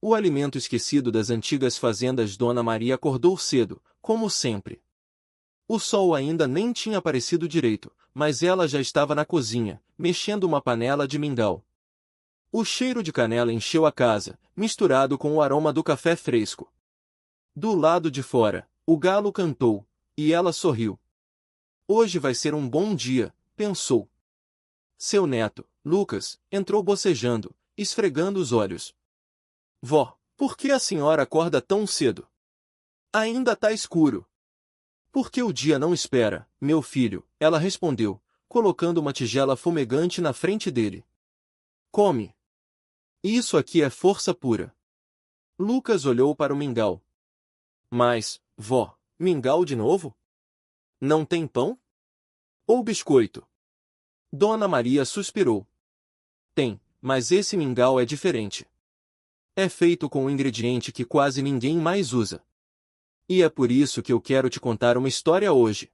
O alimento esquecido das antigas fazendas. Dona Maria acordou cedo, como sempre. O sol ainda nem tinha aparecido direito, mas ela já estava na cozinha, mexendo uma panela de mingau. O cheiro de canela encheu a casa, misturado com o aroma do café fresco. Do lado de fora, o galo cantou, e ela sorriu. Hoje vai ser um bom dia, pensou. Seu neto, Lucas, entrou bocejando, esfregando os olhos. Vó, por que a senhora acorda tão cedo? Ainda tá escuro. Porque o dia não espera, meu filho, ela respondeu, colocando uma tigela fumegante na frente dele. Come. Isso aqui é força pura. Lucas olhou para o mingau. Mas, vó, mingau de novo? Não tem pão? Ou biscoito? Dona Maria suspirou. Tem, mas esse mingau é diferente. É feito com um ingrediente que quase ninguém mais usa. E é por isso que eu quero te contar uma história hoje.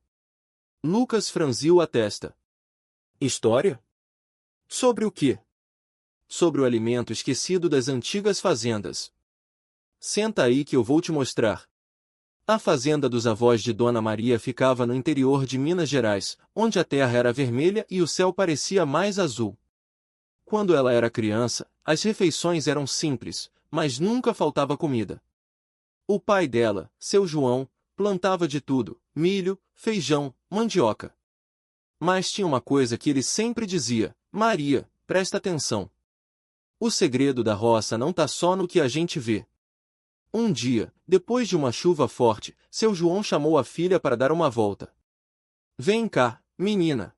Lucas franziu a testa. História? Sobre o quê? Sobre o alimento esquecido das antigas fazendas. Senta aí que eu vou te mostrar. A fazenda dos avós de Dona Maria ficava no interior de Minas Gerais, onde a terra era vermelha e o céu parecia mais azul. Quando ela era criança, as refeições eram simples, mas nunca faltava comida. O pai dela, seu João, plantava de tudo: milho, feijão, mandioca. Mas tinha uma coisa que ele sempre dizia: Maria, presta atenção. O segredo da roça não tá só no que a gente vê. Um dia, depois de uma chuva forte, seu João chamou a filha para dar uma volta. Vem cá, menina.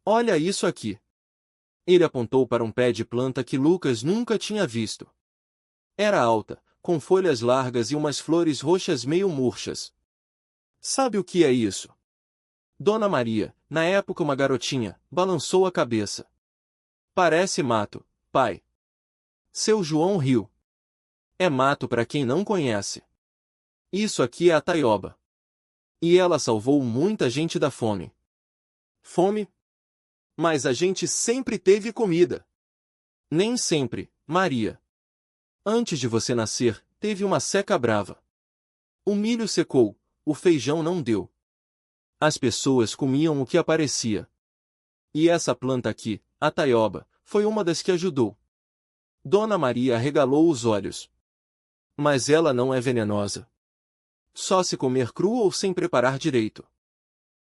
Olha isso aqui. Ele apontou para um pé de planta que Lucas nunca tinha visto. Era alta, com folhas largas e umas flores roxas meio murchas. Sabe o que é isso? Dona Maria, na época uma garotinha, balançou a cabeça. Parece mato, pai. Seu João riu. É mato para quem não conhece. Isso aqui é a taioba. E ela salvou muita gente da fome. Fome? Mas a gente sempre teve comida. Nem sempre, Maria. Antes de você nascer, teve uma seca brava. O milho secou, o feijão não deu. As pessoas comiam o que aparecia. E essa planta aqui, a taioba, foi uma das que ajudou. Dona Maria arregalou os olhos. Mas ela não é venenosa. Só se comer cru ou sem preparar direito.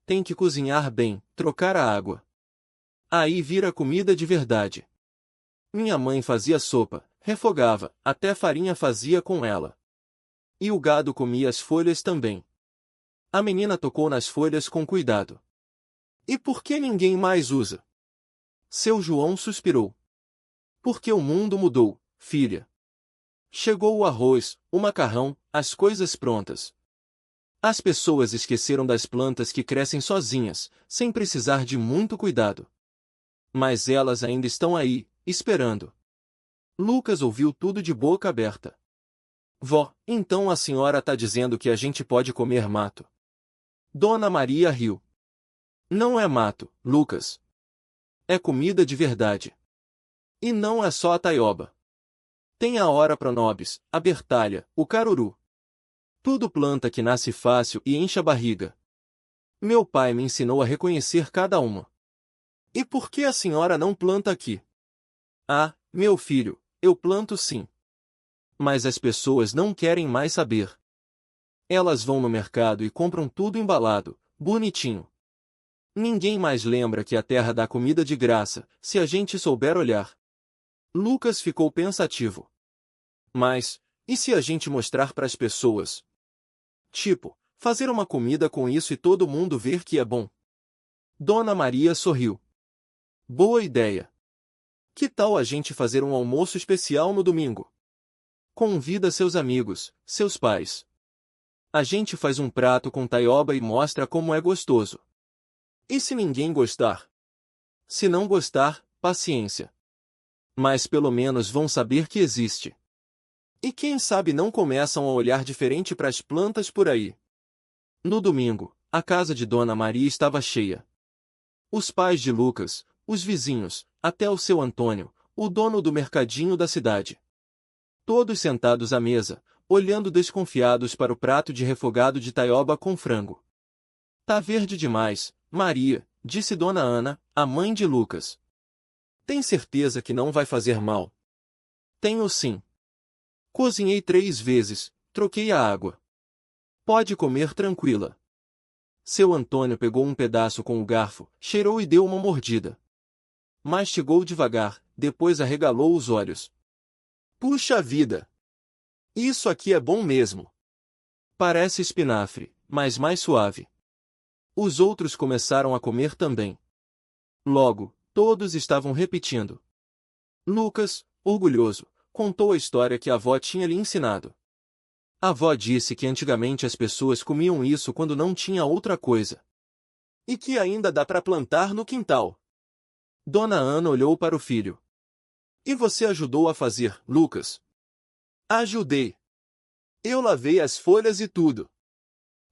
Tem que cozinhar bem, trocar a água. Aí vira comida de verdade. Minha mãe fazia sopa, refogava, até farinha fazia com ela. E o gado comia as folhas também. A menina tocou nas folhas com cuidado. E por que ninguém mais usa? Seu João suspirou. Porque o mundo mudou, filha. Chegou o arroz, o macarrão, as coisas prontas. As pessoas esqueceram das plantas que crescem sozinhas, sem precisar de muito cuidado. Mas elas ainda estão aí, esperando. Lucas ouviu tudo de boca aberta. Vó, então a senhora está dizendo que a gente pode comer mato? Dona Maria riu. Não é mato, Lucas. É comida de verdade. E não é só a taioba. Tem a ora pronobis, a bertalha, o caruru. Tudo planta que nasce fácil e enche a barriga. Meu pai me ensinou a reconhecer cada uma. E por que a senhora não planta aqui? Ah, meu filho, eu planto sim. Mas as pessoas não querem mais saber. Elas vão no mercado e compram tudo embalado, bonitinho. Ninguém mais lembra que a terra dá comida de graça, se a gente souber olhar. Lucas ficou pensativo. Mas, e se a gente mostrar para as pessoas? Tipo, fazer uma comida com isso e todo mundo ver que é bom. Dona Maria sorriu. Boa ideia. Que tal a gente fazer um almoço especial no domingo? Convida seus amigos, seus pais. A gente faz um prato com taioba e mostra como é gostoso. E se ninguém gostar? Se não gostar, paciência. Mas pelo menos vão saber que existe. E quem sabe não começam a olhar diferente para as plantas por aí. No domingo, a casa de Dona Maria estava cheia. Os pais de Lucas, os vizinhos, até o seu Antônio, o dono do mercadinho da cidade. todos sentados à mesa, olhando desconfiados para o prato de refogado de taioba com frango. Tá verde demais, Maria, disse Dona Ana, a mãe de Lucas. Tem certeza que não vai fazer mal? Tenho sim. Cozinhei 3 vezes, troquei a água. Pode comer tranquila. Seu Antônio pegou um pedaço com o garfo, cheirou e deu uma mordida. Mastigou devagar, depois arregalou os olhos. Puxa vida! Isso aqui é bom mesmo. Parece espinafre, mas mais suave. Os outros começaram a comer também. Logo, todos estavam repetindo. Lucas, orgulhoso, contou a história que a avó tinha lhe ensinado. A avó disse que antigamente as pessoas comiam isso quando não tinha outra coisa. E que ainda dá para plantar no quintal. Dona Ana olhou para o filho. E você ajudou a fazer, Lucas? Ajudei. Eu lavei as folhas e tudo.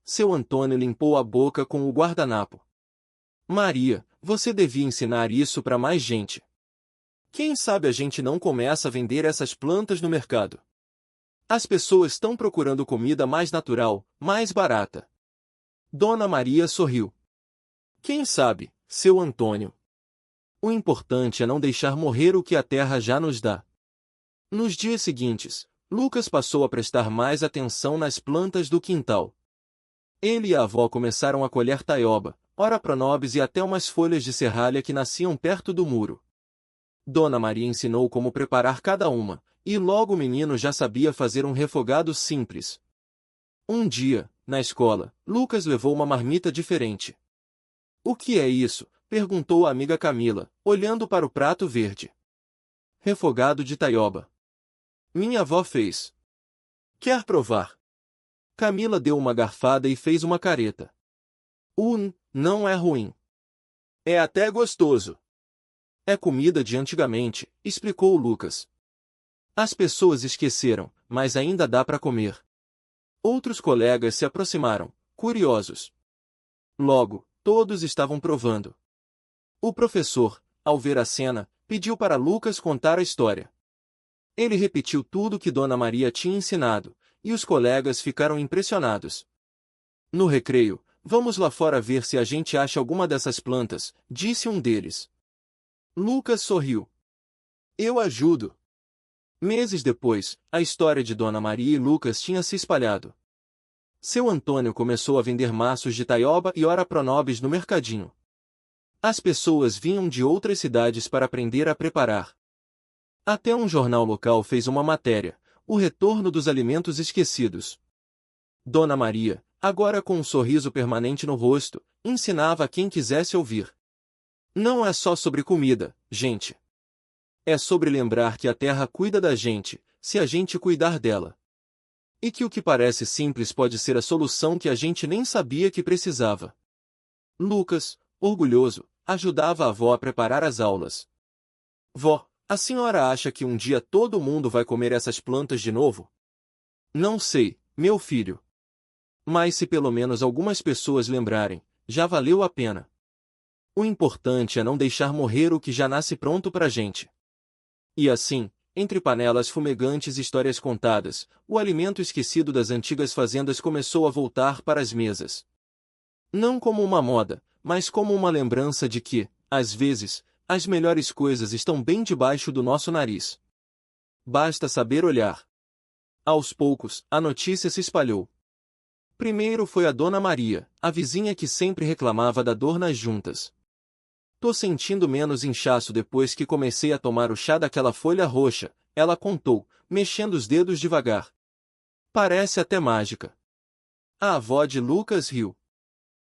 Seu Antônio limpou a boca com o guardanapo. Maria, você devia ensinar isso para mais gente. Quem sabe a gente não começa a vender essas plantas no mercado? As pessoas estão procurando comida mais natural, mais barata. Dona Maria sorriu. Quem sabe, seu Antônio? O importante é não deixar morrer o que a terra já nos dá. Nos dias seguintes, Lucas passou a prestar mais atenção nas plantas do quintal. Ele e a avó começaram a colher taioba, ora pronobis e até umas folhas de serralha que nasciam perto do muro. Dona Maria ensinou como preparar cada uma, e logo o menino já sabia fazer um refogado simples. Um dia, na escola, Lucas levou uma marmita diferente. O que é isso? Perguntou a amiga Camila, olhando para o prato verde. Refogado de taioba. Minha avó fez. Quer provar? Camila deu uma garfada e fez uma careta. Não é ruim. É até gostoso. É comida de antigamente, explicou Lucas. As pessoas esqueceram, mas ainda dá para comer. Outros colegas se aproximaram, curiosos. Logo, todos estavam provando. O professor, ao ver a cena, pediu para Lucas contar a história. Ele repetiu tudo que Dona Maria tinha ensinado, e os colegas ficaram impressionados. No recreio, vamos lá fora ver se a gente acha alguma dessas plantas, disse um deles. Lucas sorriu. Eu ajudo. Meses depois, a história de Dona Maria e Lucas tinha se espalhado. Seu Antônio começou a vender maços de taioba e ora pronobis no mercadinho. As pessoas vinham de outras cidades para aprender a preparar. Até um jornal local fez uma matéria, o retorno dos alimentos esquecidos. Dona Maria, agora com um sorriso permanente no rosto, ensinava a quem quisesse ouvir. Não é só sobre comida, gente. É sobre lembrar que a terra cuida da gente, se a gente cuidar dela. E que o que parece simples pode ser a solução que a gente nem sabia que precisava. Lucas, orgulhoso, ajudava a avó a preparar as aulas. Vó, a senhora acha que um dia todo mundo vai comer essas plantas de novo? Não sei, meu filho. Mas se pelo menos algumas pessoas lembrarem, já valeu a pena. O importante é não deixar morrer o que já nasce pronto pra gente. E assim, entre panelas fumegantes e histórias contadas, o alimento esquecido das antigas fazendas começou a voltar para as mesas. Não como uma moda, mas como uma lembrança de que, às vezes, as melhores coisas estão bem debaixo do nosso nariz. Basta saber olhar. Aos poucos, a notícia se espalhou. Primeiro foi a Dona Maria, a vizinha que sempre reclamava da dor nas juntas. Tô sentindo menos inchaço depois que comecei a tomar o chá daquela folha roxa, ela contou, mexendo os dedos devagar. Parece até mágica. A avó de Lucas riu.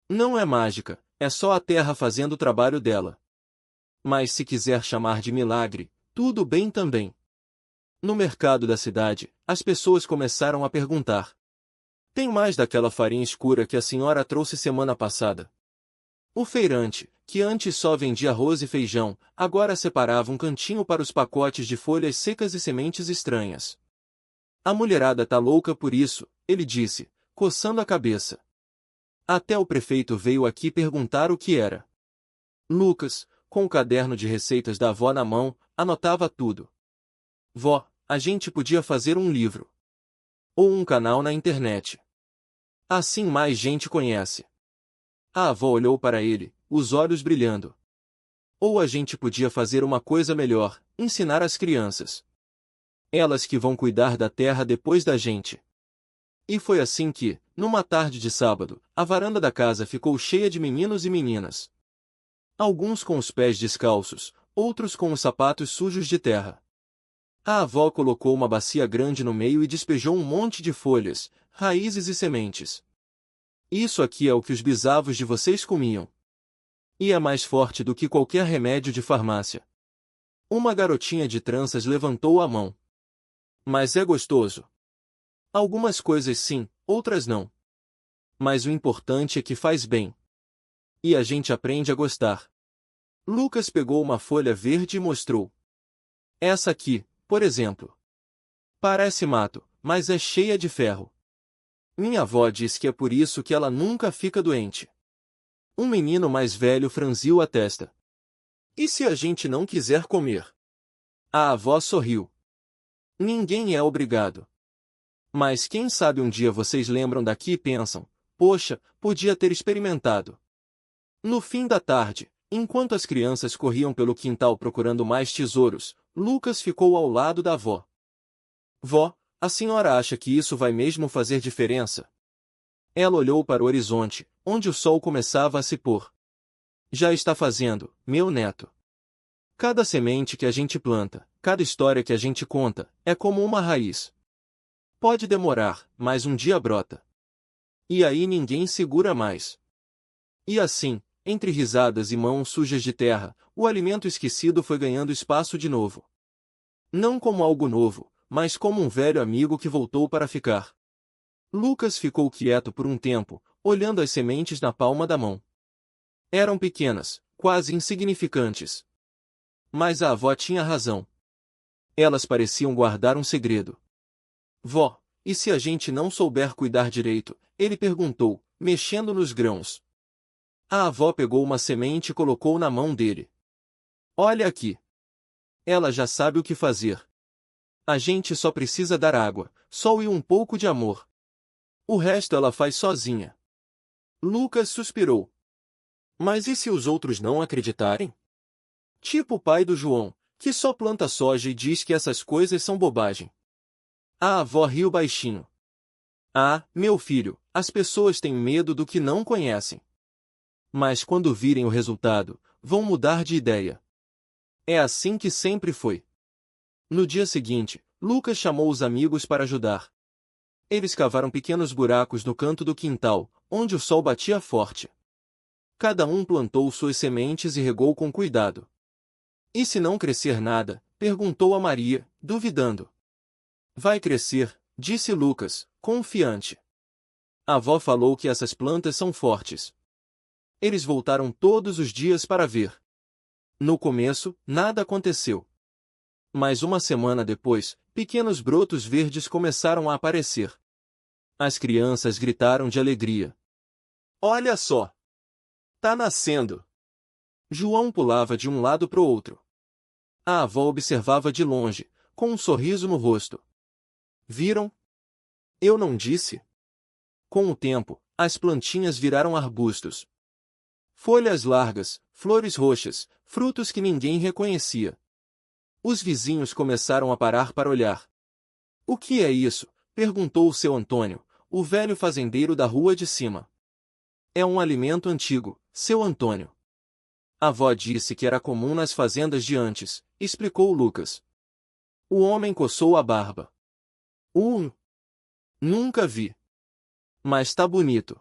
Não é mágica, é só a terra fazendo o trabalho dela. Mas se quiser chamar de milagre, tudo bem também. No mercado da cidade, as pessoas começaram a perguntar. Tem mais daquela farinha escura que a senhora trouxe semana passada? O feirante, que antes só vendia arroz e feijão, agora separava um cantinho para os pacotes de folhas secas e sementes estranhas. A mulherada tá louca por isso, ele disse, coçando a cabeça. Até o prefeito veio aqui perguntar o que era. Lucas, com o caderno de receitas da avó na mão, anotava tudo. Vó, a gente podia fazer um livro. Ou um canal na internet. Assim mais gente conhece. A avó olhou para ele, os olhos brilhando. Ou a gente podia fazer uma coisa melhor, ensinar as crianças. Elas que vão cuidar da terra depois da gente. E foi assim que, numa tarde de sábado, a varanda da casa ficou cheia de meninos e meninas. Alguns com os pés descalços, outros com os sapatos sujos de terra. A avó colocou uma bacia grande no meio e despejou um monte de folhas, raízes e sementes. Isso aqui é o que os bisavos de vocês comiam. E é mais forte do que qualquer remédio de farmácia. Uma garotinha de tranças levantou a mão. Mas é gostoso. Algumas coisas sim, outras não. Mas o importante é que faz bem. E a gente aprende a gostar. Lucas pegou uma folha verde e mostrou. Essa aqui, por exemplo. Parece mato, mas é cheia de ferro. Minha avó diz que é por isso que ela nunca fica doente. Um menino mais velho franziu a testa. E se a gente não quiser comer? A avó sorriu. Ninguém é obrigado. Mas quem sabe um dia vocês lembram daqui e pensam, poxa, podia ter experimentado. No fim da tarde, enquanto as crianças corriam pelo quintal procurando mais tesouros, Lucas ficou ao lado da avó. Vó, a senhora acha que isso vai mesmo fazer diferença? Ela olhou para o horizonte, onde o sol começava a se pôr. Já está fazendo, meu neto. Cada semente que a gente planta, cada história que a gente conta, é como uma raiz. Pode demorar, mas um dia brota. E aí ninguém segura mais. E assim, entre risadas e mãos sujas de terra, o alimento esquecido foi ganhando espaço de novo. Não como algo novo, mas como um velho amigo que voltou para ficar. Lucas ficou quieto por um tempo, olhando as sementes na palma da mão. Eram pequenas, quase insignificantes. Mas a avó tinha razão. Elas pareciam guardar um segredo. Vó, e se a gente não souber cuidar direito? Ele perguntou, mexendo nos grãos. A avó pegou uma semente e colocou na mão dele. Olha aqui. Ela já sabe o que fazer. A gente só precisa dar água, sol e um pouco de amor. O resto ela faz sozinha. Lucas suspirou. Mas e se os outros não acreditarem? Tipo o pai do João, que só planta soja e diz que essas coisas são bobagem. A avó riu baixinho. Ah, meu filho, as pessoas têm medo do que não conhecem. Mas quando virem o resultado, vão mudar de ideia. É assim que sempre foi. No dia seguinte, Lucas chamou os amigos para ajudar. Eles cavaram pequenos buracos no canto do quintal, onde o sol batia forte. Cada um plantou suas sementes e regou com cuidado. E se não crescer nada? Perguntou a Maria, duvidando. Vai crescer, disse Lucas, confiante. A avó falou que essas plantas são fortes. Eles voltaram todos os dias para ver. No começo, nada aconteceu. Mas uma semana depois, pequenos brotos verdes começaram a aparecer. As crianças gritaram de alegria. Olha só! Tá nascendo! João pulava de um lado para o outro. A avó observava de longe, com um sorriso no rosto. Viram? Eu não disse? Com o tempo, as plantinhas viraram arbustos. Folhas largas, flores roxas, frutos que ninguém reconhecia. Os vizinhos começaram a parar para olhar. O que é isso? Perguntou o seu Antônio, o velho fazendeiro da rua de cima. É um alimento antigo, seu Antônio. A avó disse que era comum nas fazendas de antes, explicou Lucas. O homem coçou a barba. Nunca vi. Mas tá bonito.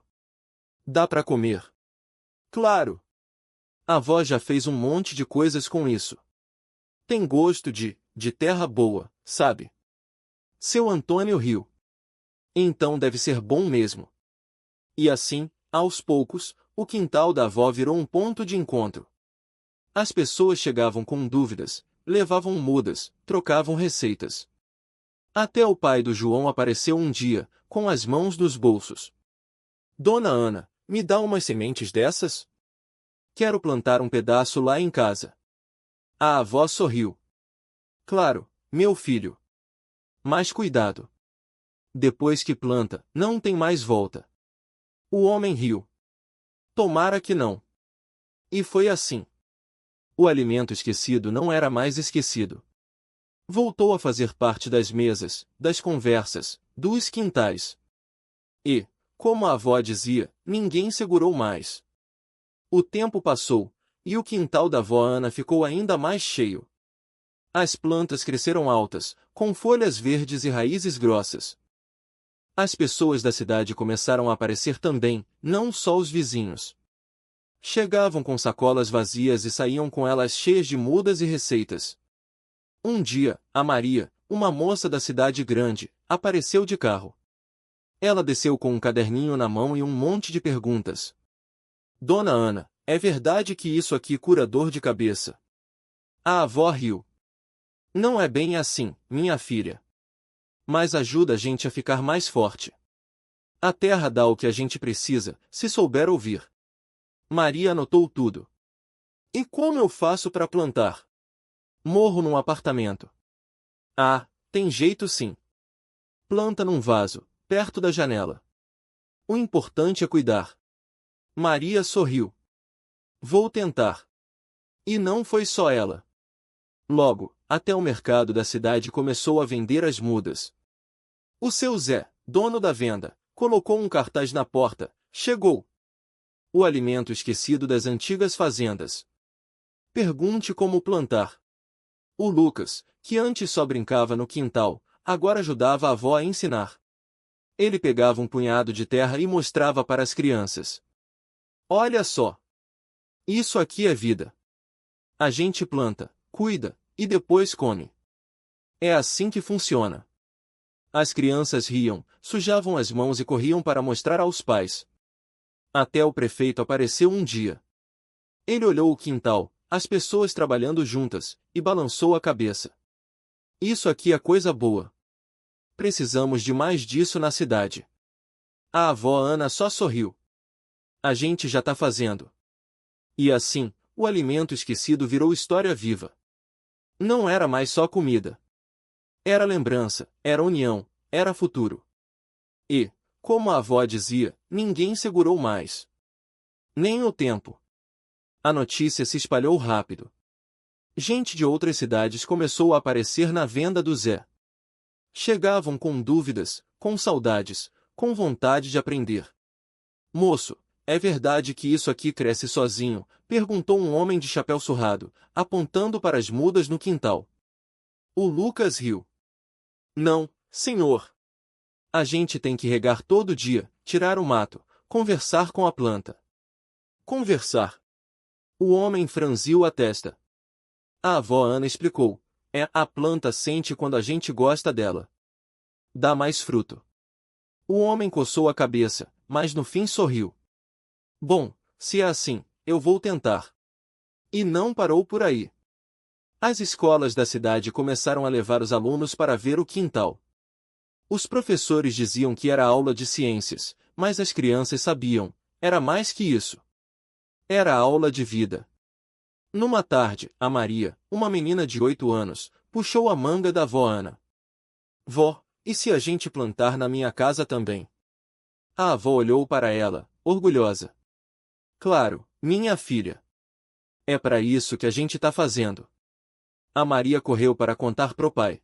Dá para comer. Claro. A avó já fez um monte de coisas com isso. Tem gosto de terra boa, sabe? Seu Antônio riu. Então deve ser bom mesmo. E assim, aos poucos, o quintal da avó virou um ponto de encontro. As pessoas chegavam com dúvidas, levavam mudas, trocavam receitas. Até o pai do João apareceu um dia, com as mãos nos bolsos. Dona Ana, me dá umas sementes dessas? Quero plantar um pedaço lá em casa. A avó sorriu. Claro, meu filho. Mas cuidado. Depois que planta, não tem mais volta. O homem riu. Tomara que não. E foi assim. O alimento esquecido não era mais esquecido. Voltou a fazer parte das mesas, das conversas, dos quintais. E, como a avó dizia, ninguém segurou mais. O tempo passou, e o quintal da avó Ana ficou ainda mais cheio. As plantas cresceram altas, com folhas verdes e raízes grossas. As pessoas da cidade começaram a aparecer também, não só os vizinhos. Chegavam com sacolas vazias e saíam com elas cheias de mudas e receitas. Um dia, a Maria, uma moça da cidade grande, apareceu de carro. Ela desceu com um caderninho na mão e um monte de perguntas. Dona Ana, é verdade que isso aqui cura dor de cabeça? A avó riu. Não é bem assim, minha filha. Mas ajuda a gente a ficar mais forte. A terra dá o que a gente precisa, se souber ouvir. Maria anotou tudo. E como eu faço para plantar? Morro num apartamento. Ah, tem jeito sim. Planta num vaso, perto da janela. O importante é cuidar. Maria sorriu. Vou tentar. E não foi só ela. Logo, até o mercado da cidade começou a vender as mudas. O seu Zé, dono da venda, colocou um cartaz na porta: chegou. O alimento esquecido das antigas fazendas. Pergunte como plantar. O Lucas, que antes só brincava no quintal, agora ajudava a avó a ensinar. Ele pegava um punhado de terra e mostrava para as crianças. Olha só. Isso aqui é vida. A gente planta, cuida, e depois come. É assim que funciona. As crianças riam, sujavam as mãos e corriam para mostrar aos pais. Até o prefeito apareceu um dia. Ele olhou o quintal, as pessoas trabalhando juntas, e balançou a cabeça. Isso aqui é coisa boa. Precisamos de mais disso na cidade. A avó Ana só sorriu. A gente já tá fazendo. E assim, o alimento esquecido virou história viva. Não era mais só comida. Era lembrança, era união, era futuro. E, como a avó dizia, ninguém segurou mais. Nem o tempo. A notícia se espalhou rápido. Gente de outras cidades começou a aparecer na venda do Zé. Chegavam com dúvidas, com saudades, com vontade de aprender. Moço, é verdade que isso aqui cresce sozinho? Perguntou um homem de chapéu surrado, apontando para as mudas no quintal. O Lucas riu. Não, senhor. A gente tem que regar todo dia, tirar o mato, conversar com a planta. Conversar. O homem franziu a testa. A avó Ana explicou. A planta sente quando a gente gosta dela. Dá mais fruto. O homem coçou a cabeça, mas no fim sorriu. Bom, se é assim, eu vou tentar. E não parou por aí. As escolas da cidade começaram a levar os alunos para ver o quintal. Os professores diziam que era aula de ciências, mas as crianças sabiam, era mais que isso. Era aula de vida. Numa tarde, a Maria, uma menina de 8 anos, puxou a manga da avó Ana. Vó, e se a gente plantar na minha casa também? A avó olhou para ela, orgulhosa. Claro, minha filha. É para isso que a gente tá fazendo. A Maria correu para contar pro pai.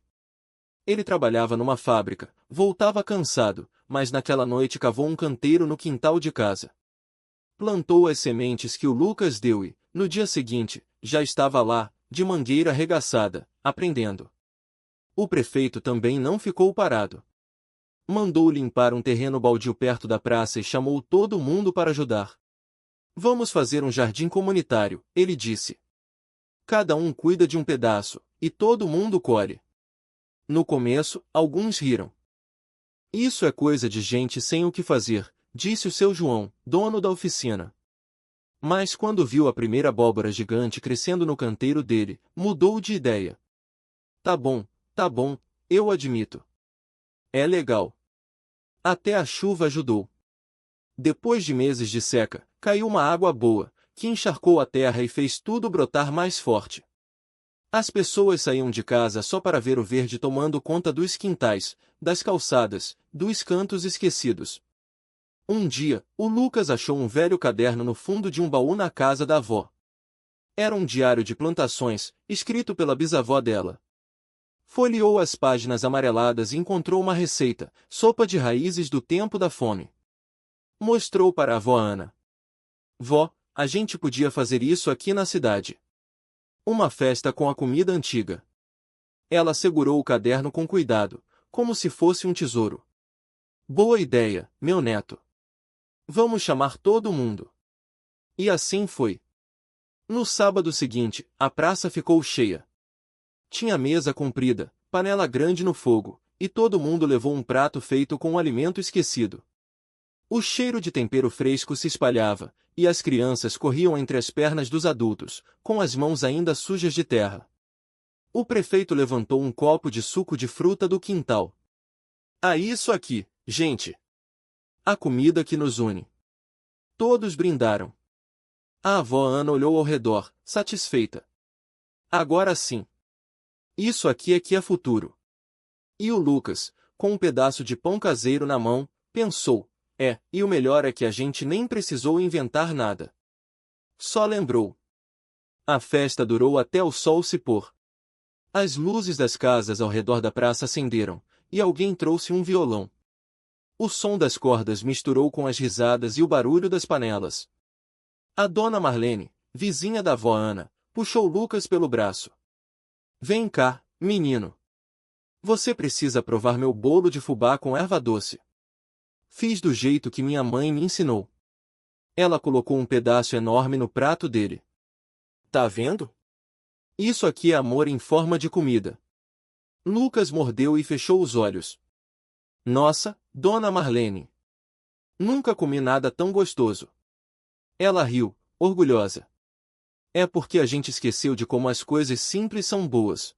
Ele trabalhava numa fábrica, voltava cansado, mas naquela noite cavou um canteiro no quintal de casa. Plantou as sementes que o Lucas deu e, no dia seguinte, já estava lá, de mangueira arregaçada, aprendendo. O prefeito também não ficou parado. Mandou limpar um terreno baldio perto da praça e chamou todo mundo para ajudar. Vamos fazer um jardim comunitário, ele disse. Cada um cuida de um pedaço, e todo mundo colhe. No começo, alguns riram. Isso é coisa de gente sem o que fazer, disse o seu João, dono da oficina. Mas quando viu a primeira abóbora gigante crescendo no canteiro dele, mudou de ideia. Tá bom, eu admito. É legal. Até a chuva ajudou. Depois de meses de seca, caiu uma água boa, que encharcou a terra e fez tudo brotar mais forte. As pessoas saíam de casa só para ver o verde tomando conta dos quintais, das calçadas, dos cantos esquecidos. Um dia, o Lucas achou um velho caderno no fundo de um baú na casa da avó. Era um diário de plantações, escrito pela bisavó dela. Folheou as páginas amareladas e encontrou uma receita, sopa de raízes do tempo da fome. Mostrou para a avó Ana. Vó, a gente podia fazer isso aqui na cidade. Uma festa com a comida antiga. Ela segurou o caderno com cuidado, como se fosse um tesouro. Boa ideia, meu neto. Vamos chamar todo mundo. E assim foi. No sábado seguinte, a praça ficou cheia. Tinha mesa comprida, panela grande no fogo, e todo mundo levou um prato feito com um alimento esquecido. O cheiro de tempero fresco se espalhava, e as crianças corriam entre as pernas dos adultos, com as mãos ainda sujas de terra. O prefeito levantou um copo de suco de fruta do quintal. Ah, isso aqui, gente! A comida que nos une. Todos brindaram. A avó Ana olhou ao redor, satisfeita. Agora sim. Isso aqui é que é futuro. E o Lucas, com um pedaço de pão caseiro na mão, pensou, e o melhor é que a gente nem precisou inventar nada. Só lembrou. A festa durou até o sol se pôr. As luzes das casas ao redor da praça acenderam, e alguém trouxe um violão. O som das cordas misturou com as risadas e o barulho das panelas. A dona Marlene, vizinha da avó Ana, puxou Lucas pelo braço. Vem cá, menino. Você precisa provar meu bolo de fubá com erva doce. Fiz do jeito que minha mãe me ensinou. Ela colocou um pedaço enorme no prato dele. Tá vendo? Isso aqui é amor em forma de comida. Lucas mordeu e fechou os olhos. Nossa, dona Marlene. Nunca comi nada tão gostoso. Ela riu, orgulhosa. É porque a gente esqueceu de como as coisas simples são boas.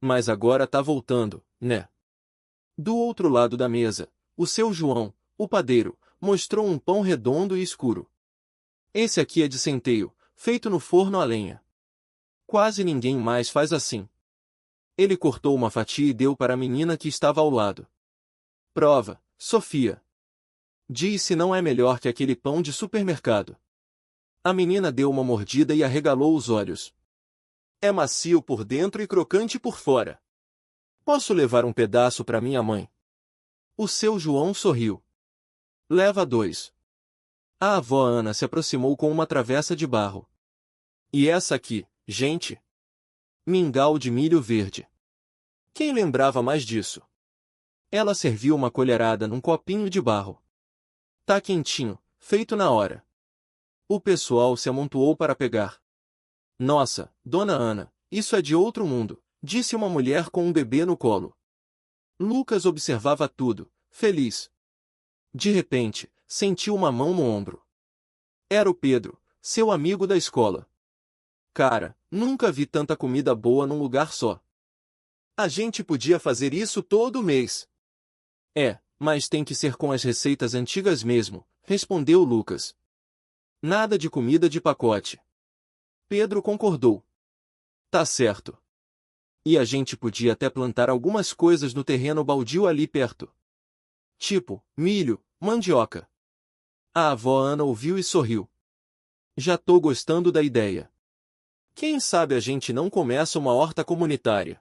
Mas agora tá voltando, né? Do outro lado da mesa, o seu João, o padeiro, mostrou um pão redondo e escuro. Esse aqui é de centeio, feito no forno a lenha. Quase ninguém mais faz assim. Ele cortou uma fatia e deu para a menina que estava ao lado. Prova, Sofia. Diz se não é melhor que aquele pão de supermercado. A menina deu uma mordida e arregalou os olhos. É macio por dentro e crocante por fora. Posso levar um pedaço para minha mãe? O seu João sorriu. Leva 2. A avó Ana se aproximou com uma travessa de barro. E essa aqui, gente? Mingau de milho verde. Quem lembrava mais disso? Ela serviu uma colherada num copinho de barro. Tá quentinho, feito na hora. O pessoal se amontoou para pegar. Nossa, dona Ana, isso é de outro mundo, disse uma mulher com um bebê no colo. Lucas observava tudo, feliz. De repente, sentiu uma mão no ombro. Era o Pedro, seu amigo da escola. Cara, nunca vi tanta comida boa num lugar só. A gente podia fazer isso todo mês. Mas tem que ser com as receitas antigas mesmo, respondeu Lucas. Nada de comida de pacote. Pedro concordou. Tá certo. E a gente podia até plantar algumas coisas no terreno baldio ali perto. Tipo, milho, mandioca. A avó Ana ouviu e sorriu. Já tô gostando da ideia. Quem sabe a gente não começa uma horta comunitária?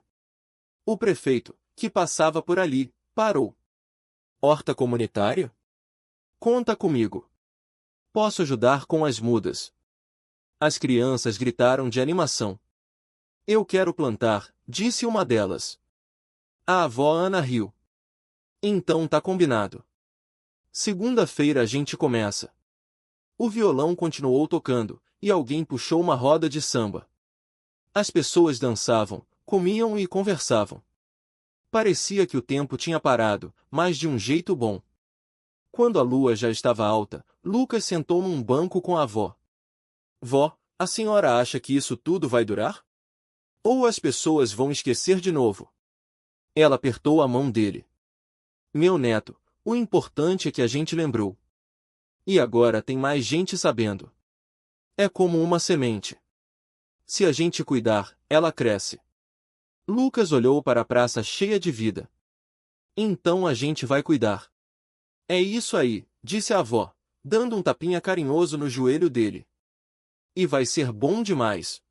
O prefeito, que passava por ali, parou. Horta comunitária? Conta comigo. Posso ajudar com as mudas. As crianças gritaram de animação. Eu quero plantar, disse uma delas. A avó Ana riu. Então tá combinado. Segunda-feira a gente começa. O violão continuou tocando, e alguém puxou uma roda de samba. As pessoas dançavam, comiam e conversavam. Parecia que o tempo tinha parado, mas de um jeito bom. Quando a lua já estava alta, Lucas sentou num banco com a avó. Vó, a senhora acha que isso tudo vai durar? Ou as pessoas vão esquecer de novo? Ela apertou a mão dele. Meu neto, o importante é que a gente lembrou. E agora tem mais gente sabendo. É como uma semente. Se a gente cuidar, ela cresce. Lucas olhou para a praça cheia de vida. Então a gente vai cuidar. É isso aí, disse a avó, dando um tapinha carinhoso no joelho dele. E vai ser bom demais.